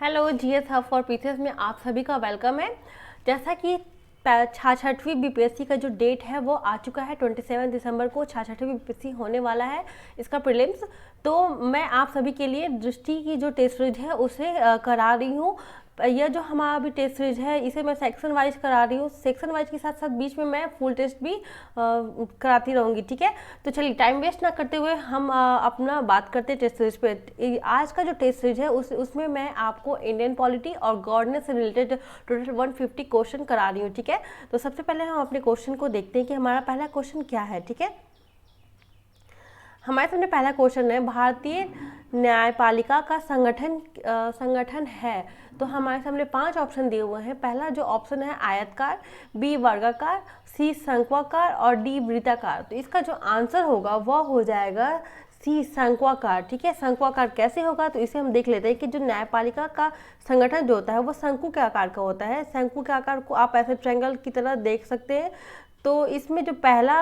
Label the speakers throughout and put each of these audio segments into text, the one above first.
Speaker 1: Hello GS hub for PCS में आप सभी का वेलकम है। जैसा कि छठवीं बीपीएससी का जो डेट है वो आ चुका है। 27 दिसंबर को छठवीं बीपीएससी होने वाला है, इसका प्रीलिम्स। तो मैं आप सभी के लिए दृष्टि की जो टेस्ट सीरीज है उसे करा रही हूँ। यह जो हमारा अभी टेस्ट सीरीज है इसे मैं सेक्शन वाइज करा रही हूँ। सेक्शन वाइज के साथ साथ बीच में मैं फुल टेस्ट भी कराती रहूँगी, ठीक है। तो चलिए टाइम वेस्ट ना करते हुए हम अपना बात करते हैं टेस्ट सीरीज पे। आज का जो टेस्ट सीरीज है उसमें मैं आपको इंडियन पॉलिटी और गवर्नेंस से रिलेटेड टोटल 150 क्वेश्चन करा रही हूँ, ठीक है। तो सबसे पहले हम अपने क्वेश्चन को देखते हैं कि हमारा पहला क्वेश्चन क्या है, ठीक है। हमारे सामने पहला क्वेश्चन है, भारतीय न्यायपालिका का संगठन है। तो हमारे सामने 5 ऑप्शन दिए हुए हैं। पहला जो ऑप्शन है आयतकार, बी वर्गाकार, सी शंक्वाकार और डी वृत्ताकार। तो इसका जो आंसर होगा वह हो जाएगा सी शंक्वाकार, ठीक है। शंक्वाकार कैसे होगा तो इसे हम देख लेते हैं कि जो न्यायपालिका का संगठन जो होता है वो शंकु के आकार का होता है। शंकु के आकार को आप ऐसे ट्रायंगल की तरह देख सकते हैं। तो इसमें जो पहला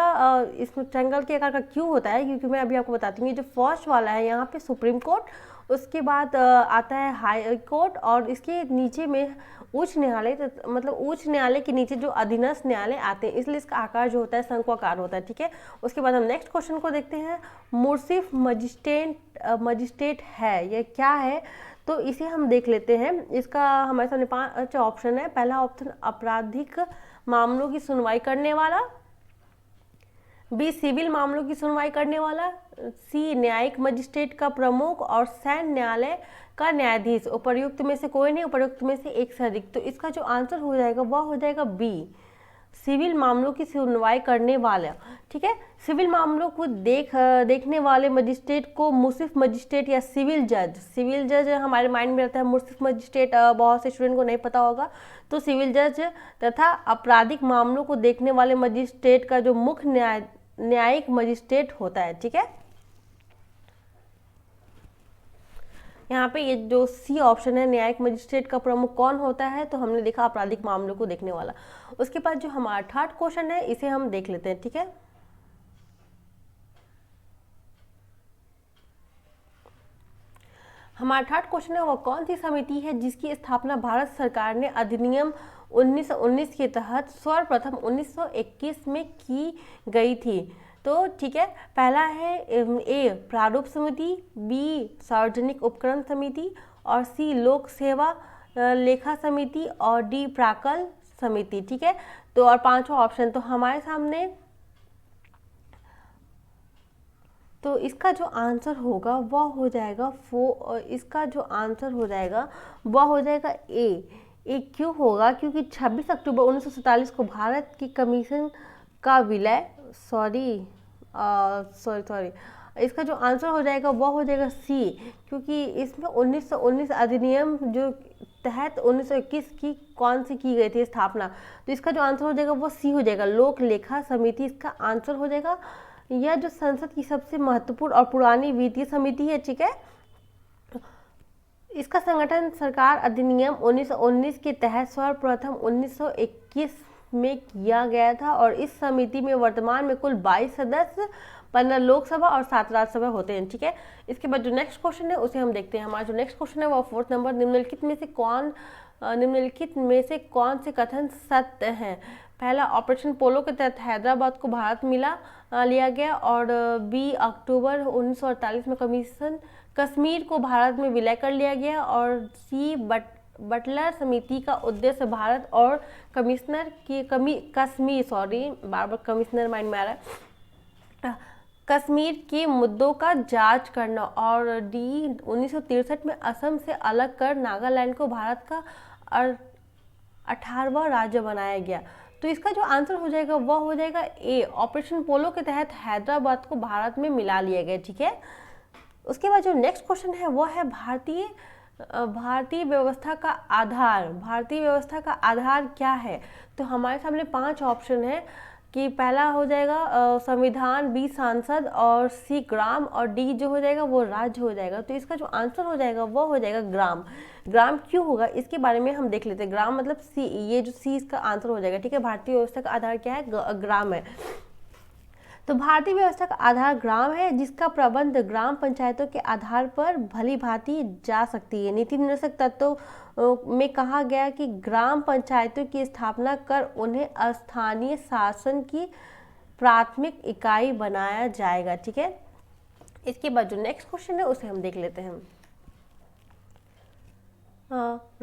Speaker 1: इसमें ट्रायंगल के आकार का क्यों होता है, क्योंकि मैं अभी आपको बताती हूँ। ये जो फर्स्ट वाला है यहाँ पे सुप्रीम कोर्ट, उसके बाद आता है हाई कोर्ट और इसके नीचे में उच्च न्यायालय, मतलब उच्च न्यायालय के नीचे जो अधीनस्थ न्यायालय आते हैं, इसलिए इसका आकार जो होता है शंक्वाकार होता है, ठीक है। उसके बाद हम नेक्स्ट क्वेश्चन को देखते हैं। मुंसिफ मजिस्ट्रेट है, ये क्या है तो इसे हम देख लेते हैं। इसका हमारे सामने 5 ऑप्शन है। पहला ऑप्शन आपराधिक मामलों की सुनवाई करने वाला, बी सिविल मामलों की सुनवाई करने वाला, सी न्यायिक मजिस्ट्रेट का प्रमुख और सैन्य न्यायालय का न्यायाधीश। उपर्युक्त में से कोई नहीं, उपर्युक्त में से एक से अधिक। तो इसका जो आंसर हो जाएगा वह हो जाएगा बी सिविल मामलों की सुनवाई करने वाला, ठीक है। सिविल मामलों को देखने वाले मजिस्ट्रेट को मुंसिफ मजिस्ट्रेट या सिविल जज हमारे माइंड में रहता है। मुंसिफ मजिस्ट्रेट बहुत से स्टूडेंट को नहीं पता होगा, तो सिविल जज तथा आपराधिक मामलों को देखने वाले मजिस्ट्रेट का जो मुख्य न्यायिक मजिस्ट्रेट होता है, ठीक है। यहाँ पे ये जो सी ऑप्शन है न्यायिक मजिस्ट्रेट का प्रमुख कौन होता है, तो हमने देखा आपराधिक मामलों को देखने वाला। उसके बाद जो हमारा थर्ड क्वेश्चन है इसे हम देख लेते हैं, ठीक है। हमारा थर्ड क्वेश्चन है, वह कौन सी समिति है जिसकी स्थापना भारत सरकार ने अधिनियम 1919 के तहत सर्वप्रथम 1921 में की गई थी। तो ठीक है, पहला है ए प्रारूप समिति, बी सार्वजनिक उपकरण समिति और सी लोक सेवा लेखा समिति और डी प्राकल समिति, ठीक है। तो और 5वां ऑप्शन तो हमारे सामने, तो इसका जो आंसर होगा वह हो जाएगा इसका जो आंसर हो जाएगा वह हो जाएगा ए क्यों होगा, क्योंकि 26 अक्टूबर 1947 को भारत की कमीशन का विलय सॉरी इसका जो आंसर हो जाएगा वह हो जाएगा सी, क्योंकि इसमें 1919 अधिनियम जो तहत 1921 की कौन सी की गई थी स्थापना। तो इसका जो आंसर हो जाएगा वो सी हो जाएगा, लोक लेखा समिति इसका आंसर हो जाएगा। यह जो संसद की सबसे महत्वपूर्ण और पुरानी वित्तीय समिति है, ठीक है। इसका संगठन सरकार अधिनियम 1919 के तहत सर्वप्रथम 1921 में किया गया था और इस समिति में वर्तमान में कुल 22 सदस्य, 15 लोकसभा और 7 राज्यसभा होते हैं, ठीक है। इसके बाद जो नेक्स्ट क्वेश्चन है उसे हम देखते हैं। हमारा जो नेक्स्ट क्वेश्चन है वो 4th नंबर, निम्नलिखित में से कौन से कथन सत्य हैं। पहला, ऑपरेशन पोलो के तहत हैदराबाद को भारत लिया गया और बी अक्टूबर 1948 में कश्मीर को भारत में विलय कर लिया गया और सी बटलर समिति का उद्देश्य भारत और कमिश्नर माइंड में आ रहा है, कश्मीर के मुद्दों का जांच करना और डी 1963 में असम से अलग कर नागालैंड को भारत का 18वां राज्य बनाया गया। तो इसका जो आंसर हो जाएगा वह हो जाएगा ए, ऑपरेशन पोलो के तहत हैदराबाद को भारत में मिला लिया गया, ठीक है। उसके बाद जो नेक्स्ट क्वेश्चन है वो है भारतीय व्यवस्था का आधार क्या है। तो हमारे सामने 5 ऑप्शन है कि पहला हो जाएगा संविधान, बी सांसद और सी ग्राम और डी जो हो जाएगा वो राज्य हो जाएगा। तो इसका जो आंसर हो जाएगा वो हो जाएगा ग्राम क्यों होगा इसके बारे में हम देख लेते हैं। ग्राम मतलब सी, ये जो सी इसका आंसर हो जाएगा, ठीक है। भारतीय व्यवस्था का आधार क्या है, ग्राम है। तो भारतीय व्यवस्था का आधार ग्राम है, जिसका प्रबंध ग्राम पंचायतों के आधार पर भली भांति जा सकती है। नीति निर्देशक तत्वों में कहा गया कि ग्राम पंचायतों की स्थापना कर उन्हें स्थानीय शासन की प्राथमिक इकाई बनाया जाएगा। ठीक है, इसके बाद जो नेक्स्ट क्वेश्चन है उसे हम देख लेते हैं।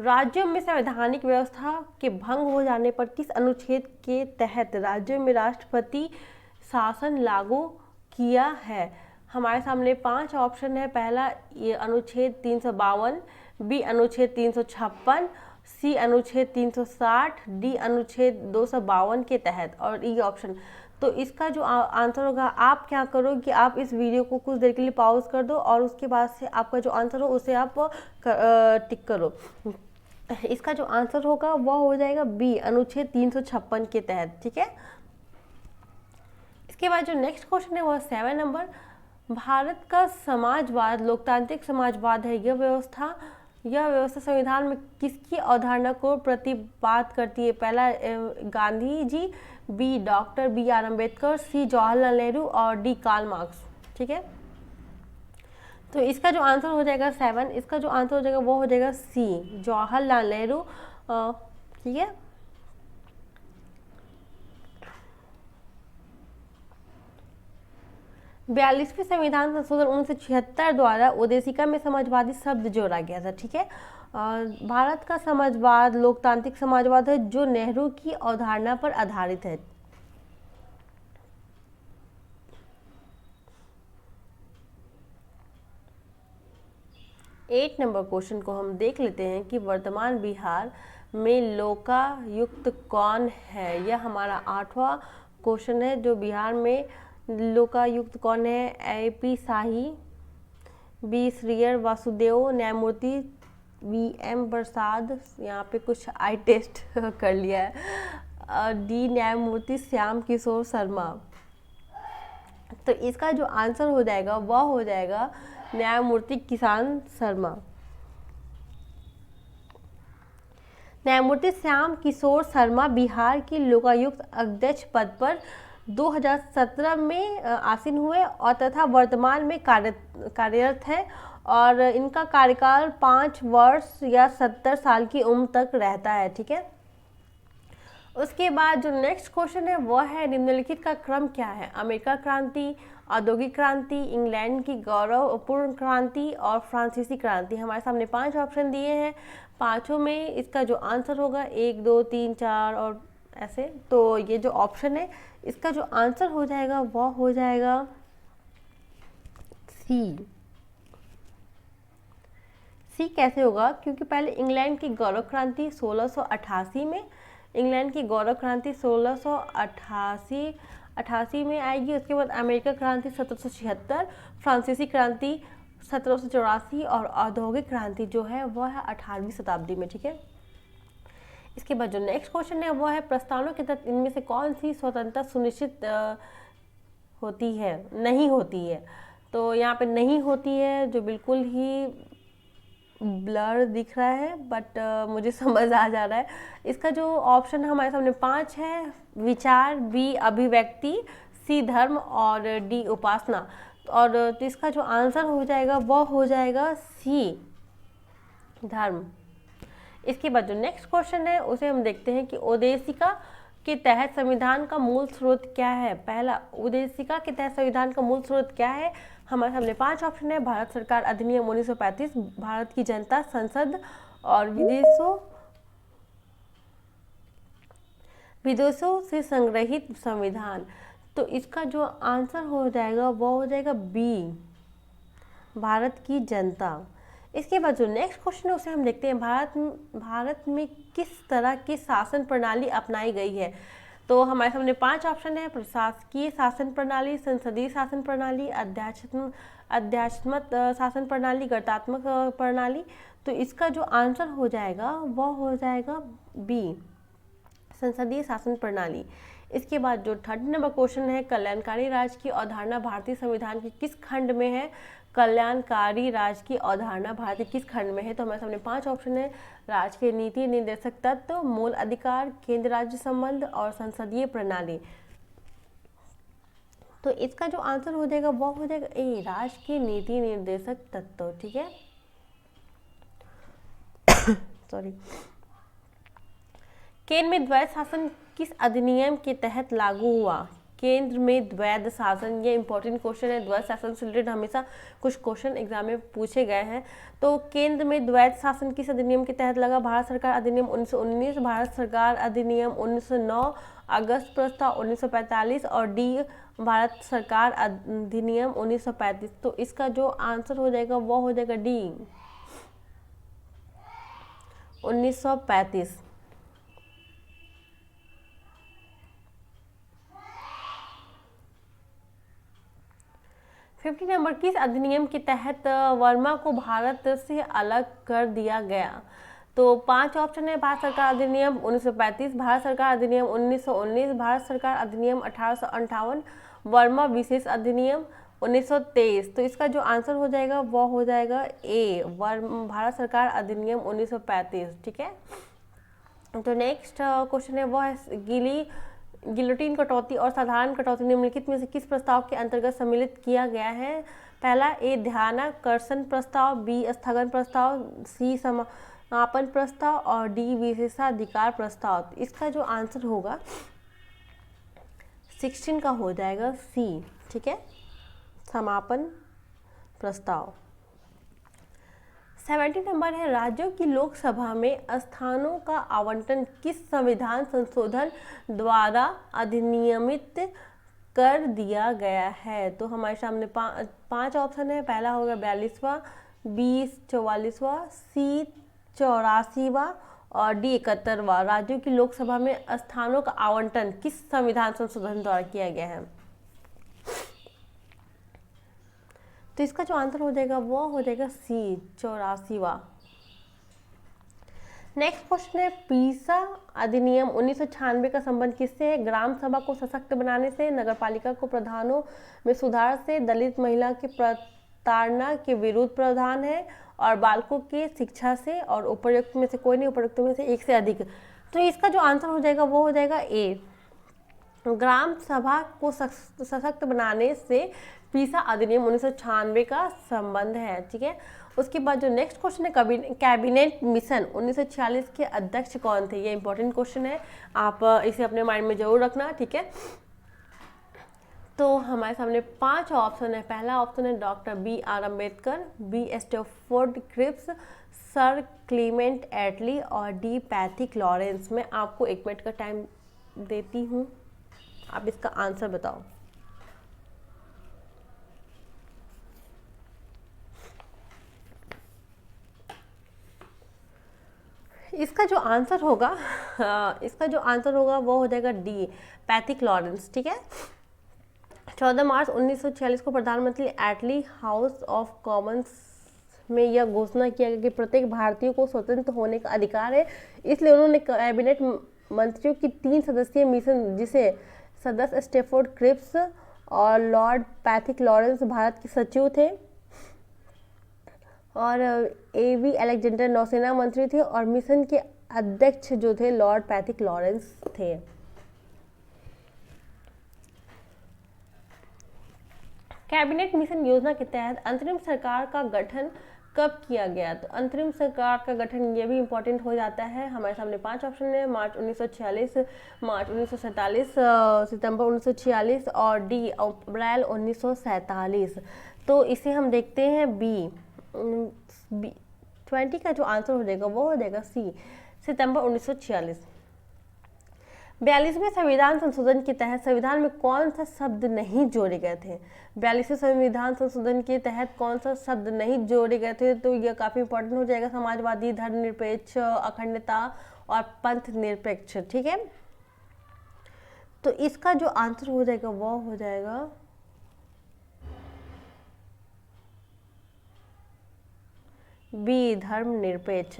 Speaker 1: राज्यों में संवैधानिक व्यवस्था के भंग हो जाने पर किस अनुच्छेद के तहत राज्यों में राष्ट्रपति शासन लागू किया है? हमारे सामने 5 ऑप्शन है। पहला ये अनुच्छेद 352, बी अनुच्छेद 356, सी अनुच्छेद 360, डी अनुच्छेद 252 के तहत और ई ऑप्शन। तो इसका जो आंसर होगा, आप क्या करो कि आप इस वीडियो को कुछ देर के लिए पॉज कर दो और उसके बाद से आपका जो आंसर हो उसे आप टिक करो। इसका जो आंसर होगा वह हो जाएगा बी अनुच्छेद 356 के तहत। ठीक है, इसके बाद जो नेक्स्ट क्वेश्चन है वह 7 नंबर। भारत का समाजवाद लोकतांत्रिक समाजवाद है। यह व्यवस्था संविधान में किसकी अवधारणा को प्रतिपादित करती है? पहला Gandhi ji, B doctor B R Ambedkar, C Jawaharlal Nehru और डी कार्ल मार्क्स। ठीक है, तो इसका जो आंसर हो जाएगा 7, इसका जो आंसर हो जाएगा वो हो जाएगा सी जवाहरलाल नेहरू। ठीक है, 42वें संविधान संशोधन 1976 द्वारा उद्देशिका में समाजवादी शब्द जोड़ा गया था। ठीक है, भारत का समाजवाद लोकतांत्रिक समाजवाद है जो नेहरू की अवधारणा पर आधारित है। एट नंबर क्वेश्चन को हम देख लेते हैं कि वर्तमान बिहार में लोकायुक्त कौन है? यह हमारा 8वां क्वेश्चन है। जो बिहार में लोकायुक्त कौन है? ए.पी. शाही, बी श्रीयर वासुदेव न्यायमूर्ति, बी एम प्रसाद, यहाँ पे कुछ आई टेस्ट कर लिया है, डी न्यायमूर्ति श्याम किशोर शर्मा। तो इसका जो आंसर हो जाएगा वह हो जाएगा न्यायमूर्ति किसान शर्मा। न्यायमूर्ति श्याम किशोर शर्मा बिहार के लोकायुक्त अध्यक्ष पद पर 2017 में आसीन हुए और तथा वर्तमान में कार्यरत है और इनका कार्यकाल 5 वर्ष या 70 साल की उम्र तक रहता है। ठीक है, उसके बाद जो नेक्स्ट क्वेश्चन है वह है निम्नलिखित का क्रम क्या है? अमेरिका क्रांति, औद्योगिक क्रांति, इंग्लैंड की गौरवपूर्ण क्रांति और फ्रांसीसी क्रांति। हमारे सामने 5 ऑप्शन दिए हैं, पांचों में इसका जो आंसर होगा 1, 2, 3, 4 और ऐसे। तो ये जो ऑप्शन है इसका जो आंसर हो जाएगा वह हो जाएगा सी। सी कैसे होगा? क्योंकि पहले इंग्लैंड की गौरव क्रांति 1688 में, इंग्लैंड की गौरव क्रांति 1688 में आएगी। उसके बाद अमेरिका क्रांति 1776, फ्रांसीसी क्रांति 1784 और औद्योगिक क्रांति जो है वह है 18वीं शताब्दी में। ठीक है, इसके बाद जो नेक्स्ट क्वेश्चन है वह है प्रस्तावना के तहत इनमें से कौन सी स्वतंत्रता सुनिश्चित होती है, नहीं होती है? तो यहाँ पे नहीं होती है जो बिल्कुल ही ब्लर दिख रहा है, बट मुझे समझ आ जा रहा है। इसका जो ऑप्शन हमारे सामने 5 है, विचार, बी अभिव्यक्ति, सी धर्म और डी उपासना। और तो इसका जो आंसर हो जाएगा वह हो जाएगा सी धर्म। इसके बाद जो नेक्स्ट क्वेश्चन है उसे हम देखते हैं कि उद्देशिका के तहत संविधान का मूल स्रोत क्या है? पहला, उद्देशिका के तहत संविधान का मूल स्रोत क्या है? हमारे सामने 5 ऑप्शन है, भारत सरकार अधिनियम 1935, भारत की जनता संसद और विदेशों से संग्रहित संविधान। तो इसका जो आंसर हो जाएगा वो हो जाएगा बी भारत की जनता। इसके बाद जो नेक्स्ट क्वेश्चन है उसे हम देखते हैं, भारत में किस तरह की शासन प्रणाली अपनाई गई है? तो हमारे सामने 5 ऑप्शन है, प्रशासकीय शासन प्रणाली, संसदीय शासन प्रणाली, अध्यात्मक शासन प्रणाली, गणतात्मक प्रणाली। तो इसका जो आंसर हो जाएगा वह हो जाएगा बी संसदीय शासन प्रणाली। इसके बाद जो 3rd नंबर क्वेश्चन है, कल्याणकारी राज्य की अवधारणा भारतीय संविधान के किस खंड में है? कल्याणकारी राज्य की अवधारणा भारतीय किस खंड में है? तो हमारे सामने 5 ऑप्शन है, राज्य के नीति निर्देशक तत्व, मूल अधिकार, केंद्र राज्य संबंध और संसदीय प्रणाली। तो इसका जो आंसर हो जाएगा वो हो जाएगा ए, राष्ट्र के नीति निर्देशक तत्व। ठीक है, सॉरी। केंद्र में द्वैध शासन किस अधिनियम के तहत लागू हुआ? केंद्र में द्वैध शासन, ये इंपॉर्टेंट क्वेश्चन है। द्वैध शासन से रिलेटेड हमेशा कुछ क्वेश्चन एग्जाम में पूछे गए हैं। तो केंद्र में द्वैध शासन किस अधिनियम के तहत लगा? भारत सरकार अधिनियम 1919, भारत सरकार अधिनियम 1909, अगस्त प्रस्ताव 1945 और डी भारत सरकार अधिनियम 1935। तो इसका जो आंसर हो जाएगा वो हो जाएगा डी 1935। नंबर, किस अधिनियम के तहत वर्मा को भारत से अलग कर दिया गया? तो 5 ऑप्शन है। भारत सरकार अधिनियम 1935, भारत सरकार अधिनियम 1919, भारत सरकार अधिनियम 1858, वर्मा विशेष अधिनियम 1923। तो इसका जो आंसर हो जाएगा वो हो जाएगा ए, भारत सरकार अधिनियम 1935। ठीक है, तो नेक्स्ट क्वेश्चन है वो है गिलोटिन कटौती और साधारण कटौती निम्नलिखित में से किस प्रस्ताव के अंतर्गत सम्मिलित किया गया है? पहला ए, ध्यानाकर्षण प्रस्ताव, बी, स्थगन प्रस्ताव, सी, समापन प्रस्ताव और डी, विशेषाधिकार प्रस्ताव। इसका जो आंसर होगा 16 का हो जाएगा सी। ठीक है, समापन प्रस्ताव। 70 नंबर है, राज्यों की लोकसभा में स्थानों का आवंटन किस संविधान संशोधन द्वारा अधिनियमित कर दिया गया है? तो हमारे सामने 5 ऑप्शन है। पहला होगा 42वां, बी 44वां, सी 84वां और डी 71वां। राज्यों की लोकसभा में स्थानों का आवंटन किस संविधान संशोधन द्वारा किया गया है? तो इसका जो आंसर हो जाएगा वो हो जाएगा सी 84वां। नेक्स्ट क्वेश्चन है, पीसा अधिनियम 1996 का संबंध किससे है? ग्राम सभा को सशक्त बनाने से, नगरपालिका को प्रधानों में सुधार से, दलित महिला के प्रताड़ना के विरुद्ध प्रावधान है और बालकों के शिक्षा से, और उपर्युक्त में से कोई नहीं, उपर्युक्त में से एक से अधिक। तो इसका जो आंसर हो जाएगा वो हो जाएगा ए, ग्राम सभा को सशक्त बनाने से पीसा अधिनियम 1996 का संबंध है। ठीक है, उसके बाद जो नेक्स्ट क्वेश्चन है, कैबिनेट मिशन 1946 के अध्यक्ष कौन थे? ये इंपॉर्टेंट क्वेश्चन है, आप इसे अपने माइंड में जरूर रखना। ठीक है, तो हमारे सामने 5 ऑप्शन है। पहला ऑप्शन है doctor B R Ambedkar, B Stafford Cripps, sir Clement Attlee और डी पैथिक लॉरेंस। मैं आपको 1 मिनट का टाइम देती हूँ, आप इसका आंसर बताओ। इसका जो आंसर होगा वो हो जाएगा डी, पैथिक लॉरेंस। ठीक है, 14 मार्च 1946 को प्रधानमंत्री एटली हाउस ऑफ कॉमन्स में यह घोषणा किया गया कि प्रत्येक भारतीय को स्वतंत्र होने का अधिकार है। इसलिए उन्होंने कैबिनेट मंत्रियों की 3 सदस्यीय मिशन, जिसे सदस्य स्टैफोर्ड क्रिप्स और लॉर्ड पैथिक लॉरेंस भारत के सचिव थे, और एवी अलेक्जेंडर नौसेना मंत्री थे, और मिशन के अध्यक्ष जो थे लॉर्ड पैथिक लॉरेंस थे। कैबिनेट मिशन योजना के तहत अंतरिम सरकार का गठन कब किया गया? तो अंतरिम सरकार का गठन ये भी इंपॉर्टेंट हो जाता है। हमारे सामने 5 ऑप्शन है, मार्च 1946, मार्च 1947, सितंबर 1946 और डी अप्रैल 1947। तो इसे हम देखते हैं बी 20 का जो आंसर हो जाएगा वो हो जाएगा सी, सितंबर 1946। 42वें संविधान संशोधन के तहत संविधान में कौन सा शब्द नहीं जोड़े गए थे? 42वें संविधान संशोधन के तहत कौन सा शब्द नहीं जोड़े गए थे? तो यह काफ़ी इंपॉर्टेंट हो जाएगा, समाजवादी, धर्मनिरपेक्ष, अखंडता और पंथ निरपेक्ष। ठीक है, तो इसका जो आंसर हो जाएगा वो हो जाएगा बी, धर्मनिरपेक्ष।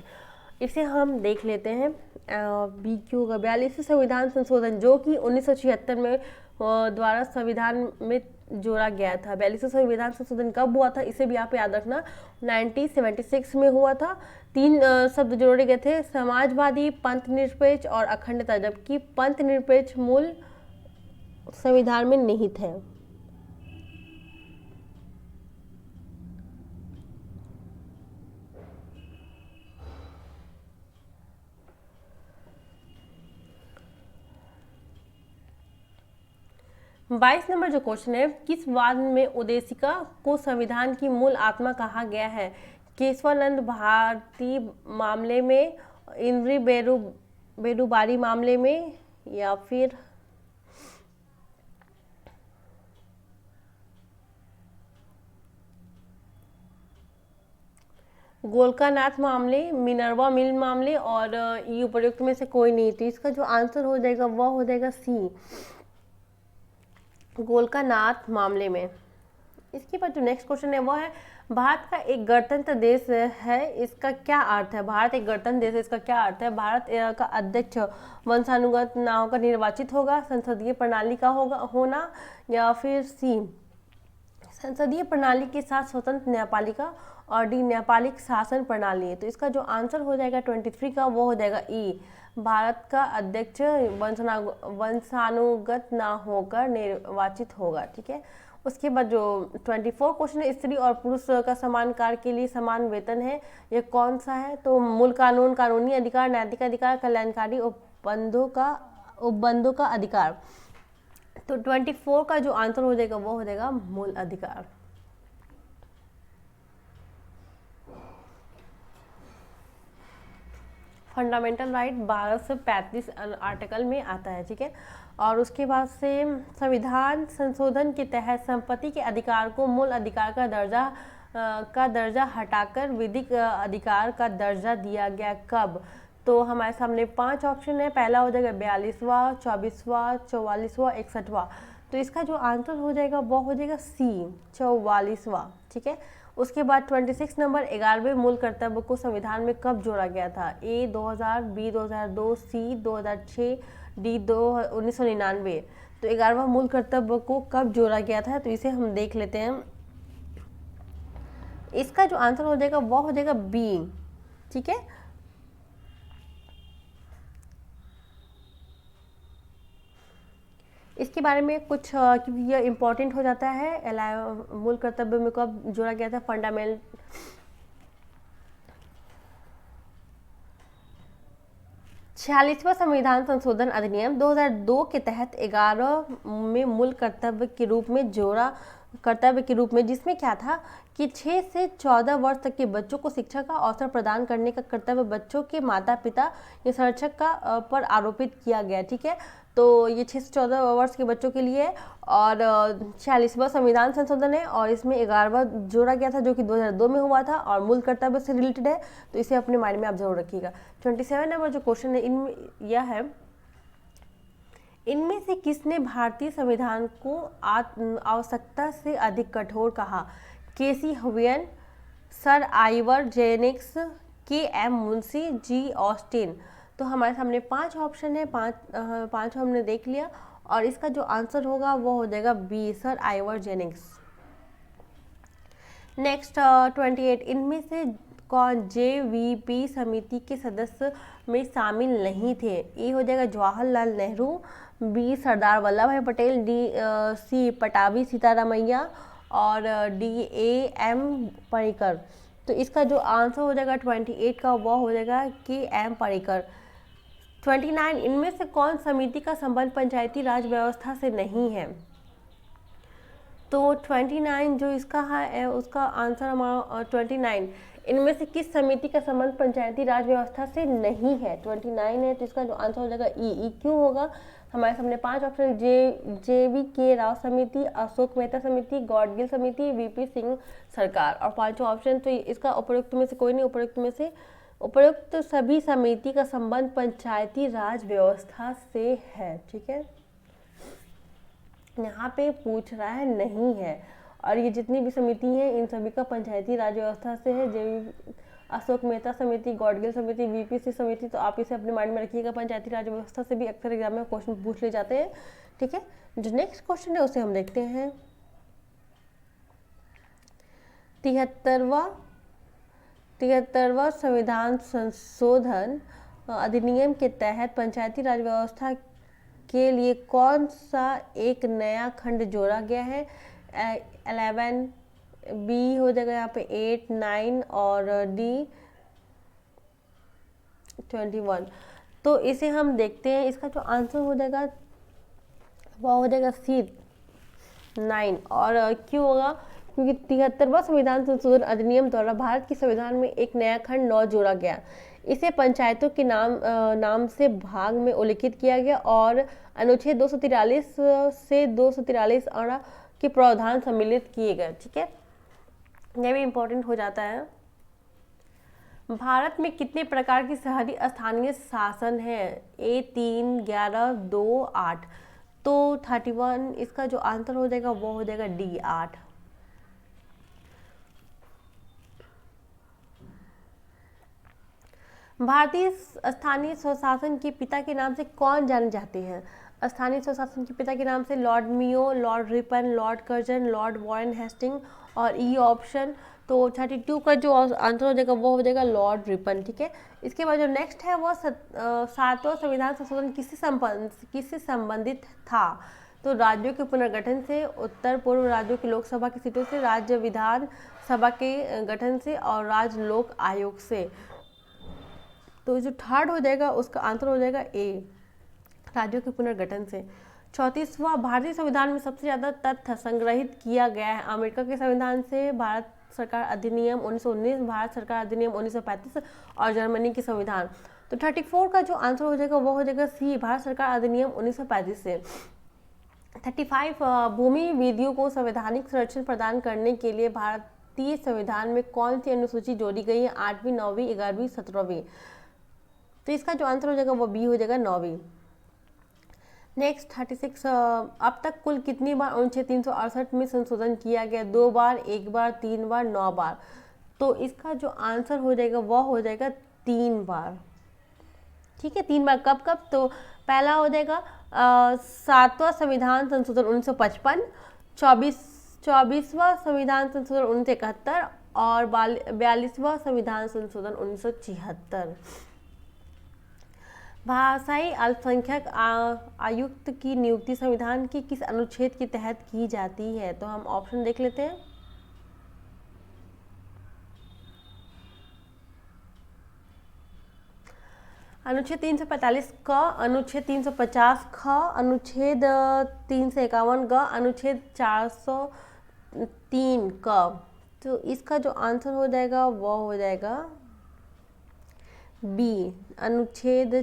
Speaker 1: इसे हम देख लेते हैं बी क्यू का। 42वें संविधान संशोधन जो कि 1976 में द्वारा संविधान में जोड़ा गया था। 42वें संविधान संशोधन कब हुआ था इसे भी आप याद रखना, 1976 में हुआ था। 3 शब्द जोड़े गए थे, समाजवादी, पंथ निरपेक्ष और अखंडता, जबकि पंथ निरपेक्ष मूल संविधान में निहित है। 22 नंबर जो क्वेश्चन है, किस वाद में उद्देशिका को संविधान की मूल आत्मा कहा गया है? केशवानंद भारती मामले में, इंद्री बेरुबारी मामले में, या फिर गोलकानाथ मामले, मिनर्वा मिल मामले, और ये उपयुक्त में से कोई नहीं। तो इसका जो आंसर हो जाएगा वह हो जाएगा सी, गोलकानाथ मामले में। इसके बाद जो नेक्स्ट क्वेश्चन है वह है, भारत का एक गणतंत्र देश है, इसका क्या अर्थ है? भारत एक गणतंत्र देश है, इसका क्या अर्थ है? भारत का अध्यक्ष वंशानुगत ना होकर निर्वाचित होगा, संसदीय प्रणाली का होना, या फिर सी, संसदीय प्रणाली के साथ स्वतंत्र न्यायपालिका, और डी, न्यायपालिक शासन प्रणाली है। तो इसका जो आंसर हो जाएगा 23 का वो हो जाएगा ई, भारत का अध्यक्ष वंशानुगत ना होकर निर्वाचित होगा। ठीक है। उसके बाद जो 24 क्वेश्चन है, स्त्री और पुरुष का समान कार्य के लिए समान वेतन है, ये कौन सा है? तो मूल कानून, कानूनी अधिकार, नैतिक अधिकार, कल्याणकारी उपबंधों का अधिकार। तो 24 का जो आंसर हो जाएगा वो हो जाएगा मूल अधिकार। फंडामेंटल राइट 1235 आर्टिकल में आता है। ठीक है। और उसके बाद से संविधान संशोधन के तहत संपत्ति के अधिकार को मूल अधिकार का दर्जा हटाकर विधिक अधिकार का दर्जा दिया गया कब? तो हमारे सामने 5 ऑप्शन है। पहला हो जाएगा 42वां, 24वां, 44वां, 61वां। तो इसका जो आंसर हो जाएगा वो हो जाएगा सी, 44वां। ठीक है। उसके बाद 26 नंबर, 11वें मूल कर्तव्य को संविधान में कब जोड़ा गया था? ए 2000, बी 2002, सी 2006, डी 1999। तो 11वां मूल कर्तव्य को कब जोड़ा गया था? तो इसे हम देख लेते हैं। इसका जो आंसर हो जाएगा वो हो जाएगा बी। ठीक है। इसके बारे में कुछ क्योंकि यह इम्पोर्टेंट हो जाता है, मूल कर्तव्य में कब जोड़ा गया था? फंडामेंटल 46वां संविधान संशोधन अधिनियम 2002 के तहत 11 में मूल कर्तव्य के रूप में जिसमें क्या था कि 6 से 14 वर्ष तक के बच्चों को शिक्षा का अवसर प्रदान करने का कर्तव्य बच्चों के माता पिता या संरक्षक पर आरोपित किया गया। ठीक है। तो ये 6 से 14 वर्ष के बच्चों के लिए, और 46वां संविधान संशोधन है, और इसमें 11वां जोड़ा गया था जो कि 2002 में हुआ था, और मूल कर्तव्य से रिलेटेड है। तो इसे अपने माइंड में आप जरूर रखिएगा। 27 नंबर जो क्वेश्चन है इनमें यह है, इनमें से किसने भारतीय संविधान को आवश्यकता से अधिक कठोर कहा? केसी ह्यूएन, सर आइवर जेनिक्स, के एम मुंशी, जी ऑस्टिन। तो हमारे सामने 5 ऑप्शन है, पाँच हमने देख लिया, और इसका जो आंसर होगा वो हो जाएगा बी, सर आइवर जेनिक्स। नेक्स्ट 28, इनमें से कौन जेवीपी समिति के सदस्य में शामिल नहीं थे? ए हो जाएगा जवाहरलाल नेहरू, बी सरदार Vallabhbhai Patel, D C Pattabhi Sitaramayya, और डी ए एम पर्रिकर। तो इसका जो आंसर हो जाएगा 28 का वो हो जाएगा के एम पर्रिकर। 29, इनमें से कौन समिति का संबंध पंचायती राज व्यवस्था से नहीं है? तो 29 जो इसका है उसका आंसर हमारा 29, इनमें से किस समिति का संबंध पंचायती राज व्यवस्था से नहीं है? 29 है, तो इसका जो आंसर हो जाएगा ई क्यों होगा? हमारे सामने 5 ऑप्शन, जेवी के राव समिति, अशोक मेहता समिति, गॉडगिल समिति, वीपी सिंह सरकार, और 5 ऑप्शन। तो इसका उपयुक्त में से कोई नहीं, उपयुक्त में से उपयुक्त सभी समिति का संबंध पंचायती राज व्यवस्था से है। ठीक है। यहाँ पे पूछ रहा है नहीं है, और ये जितनी भी समिति हैं इन सभी का पंचायती राज व्यवस्था से है। जेवी अशोक मेहता समिति, गॉडगिल समिति, वीपीसी समिति। तो आप इसे अपने माइंड में रखिएगा, पंचायती राज व्यवस्था से भी अक्सर एग्जाम में क्वेश्चन पूछ ले जाते हैं। ठीक है। जो नेक्स्ट क्वेश्चन है उसे हम देखते हैं। 73वां संविधान संशोधन अधिनियम के तहत पंचायती राज व्यवस्था के लिए कौन सा एक नया खंड जोड़ा गया है? 11, बी हो जाएगा यहाँ पे 8, 9, और डी 21। तो इसे हम देखते हैं। इसका जो आंसर हो जाएगा वो हो जाएगा सी, 9। और क्यों होगा? क्योंकि 73वां संविधान संशोधन अधिनियम द्वारा भारत के संविधान में एक नया खंड 9 जोड़ा गया। इसे पंचायतों के नाम से भाग में उल्लिखित किया गया और अनुच्छेद 243 से 243 अणा के प्रावधान सम्मिलित किए गए। ठीक है, यह भी इम्पोर्टेंट हो जाता है। भारत में कितने प्रकार की शहरी स्थानीय शासन है? A 3, 11, 2, 8। तो 31, इसका जो आंसर हो जाएगा वो हो जाएगा D 8। भारतीय स्थानीय स्वशासन के पिता के नाम से कौन जाने जाते हैं? स्थानीय स्वशासन के पिता के नाम से lord Mayo, lord Ripon, lord Curzon, lord Warren Hasting और ई ऑप्शन। तो 32 का जो आंसर हो जाएगा वो हो जाएगा लॉर्ड रिपन। ठीक है, इसके बाद जो नेक्स्ट है वो 7वां संविधान संशोधन किससे संबंधित था? तो राज्यों के पुनर्गठन से, उत्तर पूर्व राज्यों की लोकसभा की सीटों से, राज्य विधान सभा के गठन से और राज्य लोक आयोग से। तो जो थर्ड हो जाएगा उसका आंसर हो जाएगा ए, राज्यों के पुनर्गठन से। 34वां भारतीय संविधान में सबसे ज़्यादा तथ्य संग्रहित किया गया है? अमेरिका के संविधान से, भारत सरकार अधिनियम 1919, भारत सरकार अधिनियम 1935 और जर्मनी के संविधान। तो 34 का जो आंसर हो जाएगा वो हो जाएगा सी, भारत सरकार अधिनियम 1935 से। 35 भूमि विधियों को संवैधानिक संरक्षण प्रदान करने के लिए भारतीय संविधान में कौन सी अनुसूची जोड़ी गई है? 8वीं, 9वीं, 11वीं, 17वीं। तो इसका जो आंसर हो जाएगा वो बी हो जाएगा 9वीं। नेक्स्ट 36, अब तक कुल कितनी बार अनुच्छेद 368 में संशोधन किया गया? 2 बार, 1 बार, 3 बार, 9 बार। तो इसका जो आंसर हो जाएगा वह हो जाएगा 3 बार। ठीक है, 3 बार। कब कब? तो पहला हो जाएगा 7वां संविधान संशोधन 1955, 24वां संविधान संशोधन 1971 और 42वां संविधान संशोधन 1976। भाषाई अल्पसंख्यक आयुक्त की नियुक्ति संविधान के किस अनुच्छेद के तहत की जाती है? तो हम ऑप्शन देख लेते हैं। अनुच्छेद 345 क, अनुच्छेद 350 ख, अनुच्छेद 351 ग, अनुच्छेद 403 क। तो इसका जो आंसर हो जाएगा वो हो जाएगा बी, अनुच्छेद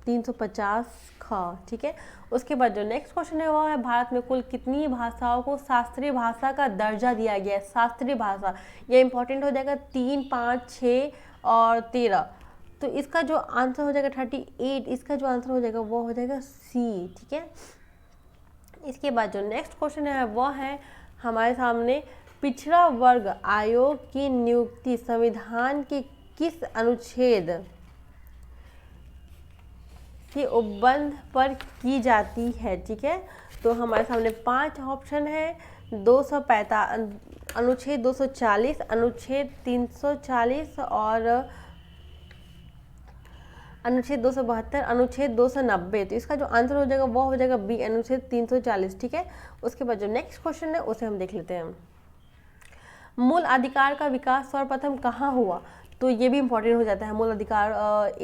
Speaker 1: 350 ख। ठीक है, उसके बाद जो नेक्स्ट क्वेश्चन है वो है भारत में कुल कितनी भाषाओं को शास्त्रीय भाषा का दर्जा दिया गया है? शास्त्रीय भाषा, ये इंपॉर्टेंट हो जाएगा। 3, 5, 6 और 13। तो इसका जो आंसर हो जाएगा 38, इसका जो आंसर हो जाएगा वो हो जाएगा सी। ठीक है, इसके बाद जो नेक्स्ट क्वेश्चन है वो है हमारे सामने, पिछड़ा वर्ग आयोग की नियुक्ति संविधान के किस अनुच्छेद के उपबंध पर की जाती है? ठीक है, तो हमारे सामने 5 ऑप्शन है। 245, अनुच्छेद 240, अनुच्छेद 340 और अनुच्छेद 272, अनुच्छेद 290। तो इसका जो आंसर हो जाएगा वो हो जाएगा बी, अनुच्छेद 340। ठीक है, उसके बाद जो नेक्स्ट क्वेश्चन है उसे हम देख लेते हैं। मूल अधिकार का विकास सर्वप्रथम कहाँ हुआ? तो ये भी इंपॉर्टेंट हो जाता है। मूल अधिकार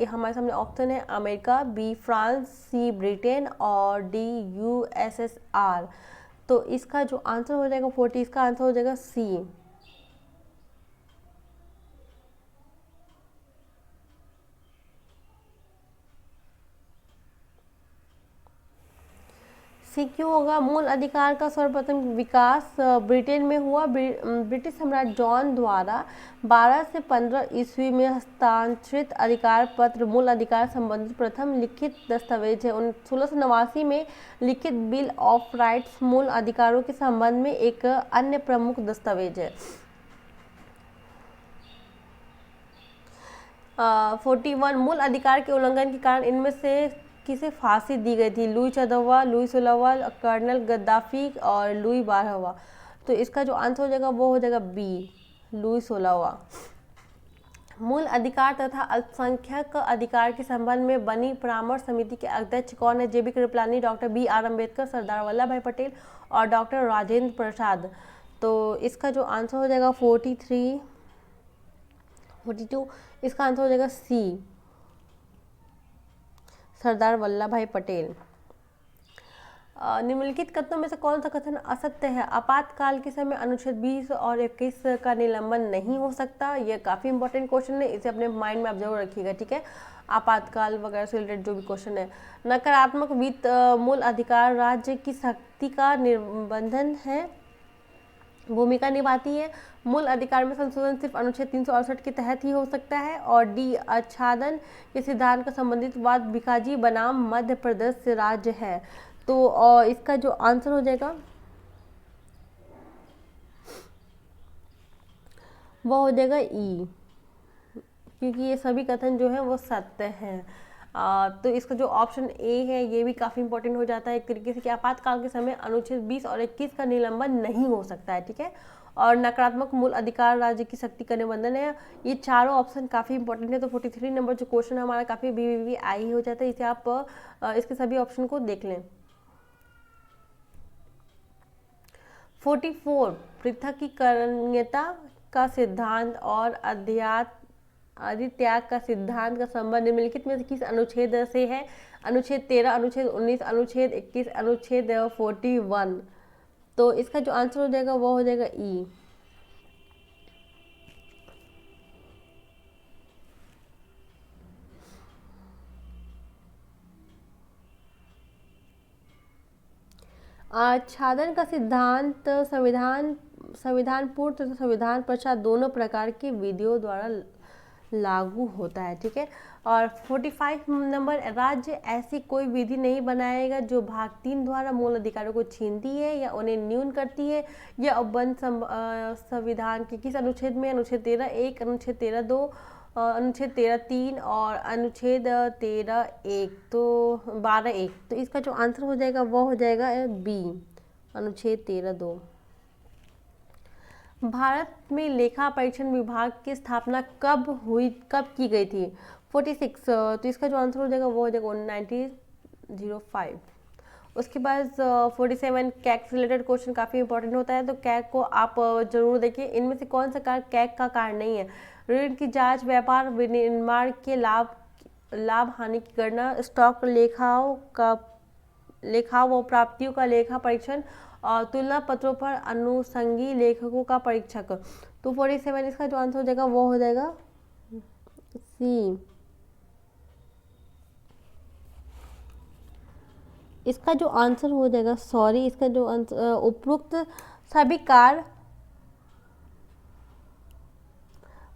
Speaker 1: हमारे सामने ऑप्शन है अमेरिका, बी फ्रांस, सी ब्रिटेन और डी USSR। तो इसका जो आंसर हो जाएगा 40, इसका आंसर हो जाएगा सी। सी क्यों होगा? मूल अधिकार का सर्वप्रथम विकास ब्रिटेन में हुआ। ब्रिटिश सम्राट जॉन द्वारा 12 से 15 ईस्वी में हस्तांतरित अधिकार पत्र मूल अधिकार संबंधित प्रथम लिखित दस्तावेज है। 1689 में लिखित बिल ऑफ राइट्स मूल अधिकारों के संबंध में एक अन्य प्रमुख दस्तावेज है। 41, मूल अधिकार के उल्लंघन के कारण इनमें से किसे फांसी दी गई थी? लुई 14वां, लुई 16वां, कर्नल गद्दाफी और लुई 12वां। तो इसका जो आंसर हो जाएगा वो हो जाएगा बी, लुई 16वां। मूल अधिकार तथा अल्पसंख्यक अधिकार के संबंध में बनी परामर्श समिति के अध्यक्ष कौन है? JB Kripalani, doctor BR Ambedkar, Sardar Vallabhbhai Patel और डॉक्टर राजेंद्र प्रसाद। तो इसका जो आंसर हो जाएगा 43, 42, इसका आंसर हो जाएगा सी, सरदार वल्लभ भाई पटेल। निम्नलिखित कथनों में से कौन सा कथन असत्य है? आपातकाल के समय अनुच्छेद 20 और 21 का निलंबन नहीं हो सकता। ये काफ़ी इंपॉर्टेंट क्वेश्चन है, इसे अपने माइंड में आप जरूर रखिएगा, ठीक है। आपातकाल वगैरह से रिलेटेड जो भी क्वेश्चन है। नकारात्मक वित्त मूल अधिकार राज्य की शक्ति का निर्बंधन है, भूमिका निभाती है। मूल अधिकार में संशोधन सिर्फ अनुच्छेद 368 के तहत ही हो सकता है। और डी, आच्छादन के सिद्धांत का संबंधित वाद भिकाजी बनाम मध्य प्रदेश राज्य है। तो इसका जो आंसर हो जाएगा वो हो जाएगा ई, क्योंकि ये सभी कथन जो है वो सत्य हैं। तो इसका जो ऑप्शन ए है ये भी काफ़ी इंपॉर्टेंट हो जाता है एक तरीके से कि आपातकाल के समय अनुच्छेद 20 और 21 का निलंबन नहीं हो सकता है, ठीक है। और नकारात्मक मूल अधिकार राज्य की शक्ति का निबंधन है। ये चारों ऑप्शन काफ़ी इंपॉर्टेंट है। तो 43 नंबर जो क्वेश्चन है हमारा काफ़ी वी आई हो जाता है, इसे आप इसके सभी ऑप्शन को देख लें। 44 पृथकीकरणीयता का सिद्धांत और अधित्याग का सिद्धांत का संबंध निम्नलिखित में से किस अनुच्छेद से है? अनुच्छेद 13, अनुच्छेद 19, अनुच्छेद 21, अनुच्छेद 41। तो इसका जो आंसर हो जाएगा वो हो जाएगा ई। आच्छादन का सिद्धांत संविधान पूर्व तथा संविधान पश्चात दोनों प्रकार के विधियों द्वारा लागू होता है, ठीक है। और 45 नंबर, राज्य ऐसी कोई विधि नहीं बनाएगा जो भाग 3 द्वारा मूल अधिकारों को छीनती है या उन्हें न्यून करती है। यह उपबंध संविधान के किस अनुच्छेद में? अनुच्छेद 13(1), अनुच्छेद 13(2), अनुच्छेद 13(3) और अनुच्छेद 13(1). तो 12(1). तो इसका जो आंसर हो जाएगा वो हो जाएगा बी, अनुच्छेद 13(2). भारत में लेखा परीक्षण विभाग की स्थापना कब की गई थी? 46। तो इसका जो आंसर हो जाएगा वो हो जाएगा 1905। उसके बाद 47 कैग से रिलेटेड क्वेश्चन काफ़ी इंपॉर्टेंट होता है, तो कैग को आप जरूर देखिए। इनमें से कौन सा कार्य कैग का कार्य नहीं है? ऋण की जांच, व्यापार विनिर्माण के लाभ हानि की गणना, स्टॉक लेखाओं व प्राप्तियों का लेखा परीक्षण और तुलना पत्रों पर अनुषंगी लेखकों का परीक्षक। तो 47 इसका जो आंसर हो जाएगा वो हो जाएगा सी। इसका जो आंसर हो जाएगा इसका जो आंसर उपरोक्त सभी कार्य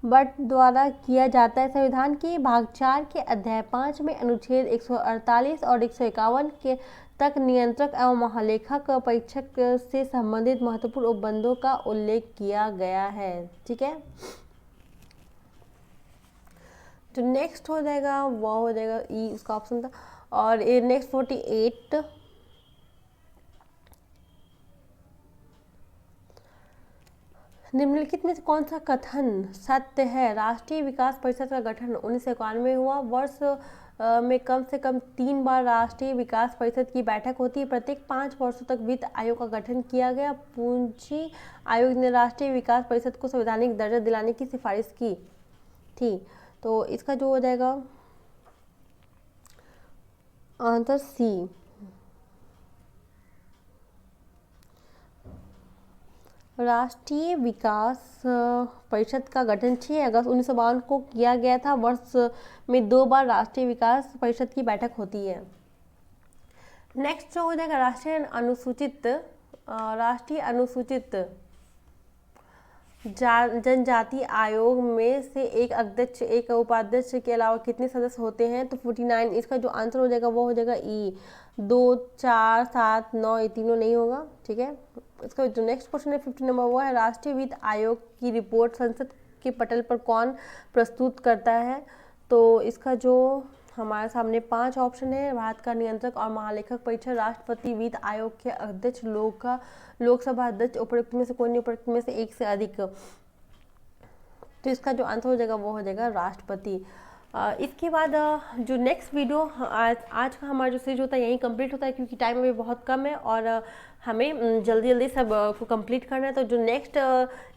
Speaker 1: बट द्वारा किया जाता है। संविधान के भाग 4 के अध्याय 5 में अनुच्छेद 148 और 151 के तक नियंत्रक एवं महालेखक परीक्षक से संबंधित महत्वपूर्ण उपबंधों का उल्लेख किया गया है, ठीक है। जो नेक्स्ट हो जाएगा वो हो जाएगा ई, उसका ऑप्शन था। और ये नेक्स्ट 48, निम्नलिखित में से कौन सा कथन सत्य है? राष्ट्रीय विकास परिषद का गठन 1991 में हुआ। वर्ष में कम से कम 3 बार राष्ट्रीय विकास परिषद की बैठक होती है। प्रत्येक 5 वर्षों तक वित्त आयोग का गठन किया गया। पूंजी आयोग ने राष्ट्रीय विकास परिषद को संवैधानिक दर्जा दिलाने की सिफारिश की थी। तो इसका जो हो जाएगा आंसर सी। राष्ट्रीय विकास परिषद का गठन 6 अगस्त 1952 को किया गया था। वर्ष में 2 बार राष्ट्रीय विकास परिषद की बैठक होती है। नेक्स्ट जो हो जाएगा राष्ट्रीय अनुसूचित जनजाति आयोग में से एक अध्यक्ष, एक उपाध्यक्ष के अलावा कितने सदस्य होते हैं? तो 49। इसका जो आंसर हो जाएगा वो हो जाएगा ई। 2, 4, 7, 9 ये तीनों नहीं होगा, ठीक है। इसका जो नेक्स्ट क्वेश्चन है 50 नंबर, वो है राष्ट्रीय वित्त आयोग की रिपोर्ट संसद के पटल पर कौन प्रस्तुत करता है? तो इसका जो हमारे सामने 5 ऑप्शन है। भारत का नियंत्रक और महालेखक परीक्षक, राष्ट्रपति, वित्त आयोग के अध्यक्ष, लोकसभा अध्यक्ष, उपयुक्त में से कोई नहीं, उपयुक्त में से एक से अधिक। तो इसका जो आंसर हो जाएगा वो हो जाएगा राष्ट्रपति। इसके बाद जो नेक्स्ट वीडियो आज का हमारा जो सीरीज होता है यहीं कंप्लीट होता है, क्योंकि टाइम अभी बहुत कम है और हमें जल्दी जल्दी सब को कंप्लीट करना है। तो जो नेक्स्ट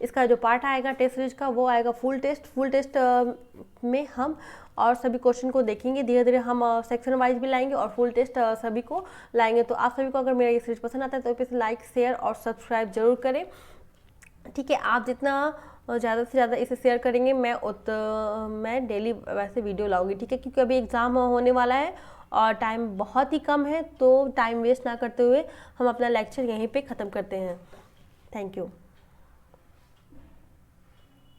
Speaker 1: इसका जो पार्ट आएगा टेस्ट सीरीज का, वो आएगा फुल टेस्ट में हम और सभी क्वेश्चन को देखेंगे। धीरे धीरे हम सेक्शन वाइज भी लाएंगे और फुल टेस्ट सभी को लाएंगे। तो आप सभी को अगर मेरा ये सीरीज पसंद आता है तो इसे लाइक, शेयर और सब्सक्राइब जरूर करें। ठीक है, आप जितना ज़्यादा से ज़्यादा इसे शेयर करेंगे मैं डेली वैसे वीडियो लाऊंगी। ठीक है, क्योंकि अभी एग्ज़ाम होने वाला है और टाइम बहुत ही कम है, तो टाइम वेस्ट ना करते हुए हम अपना लेक्चर यहीं पे ख़त्म करते हैं। Thank you.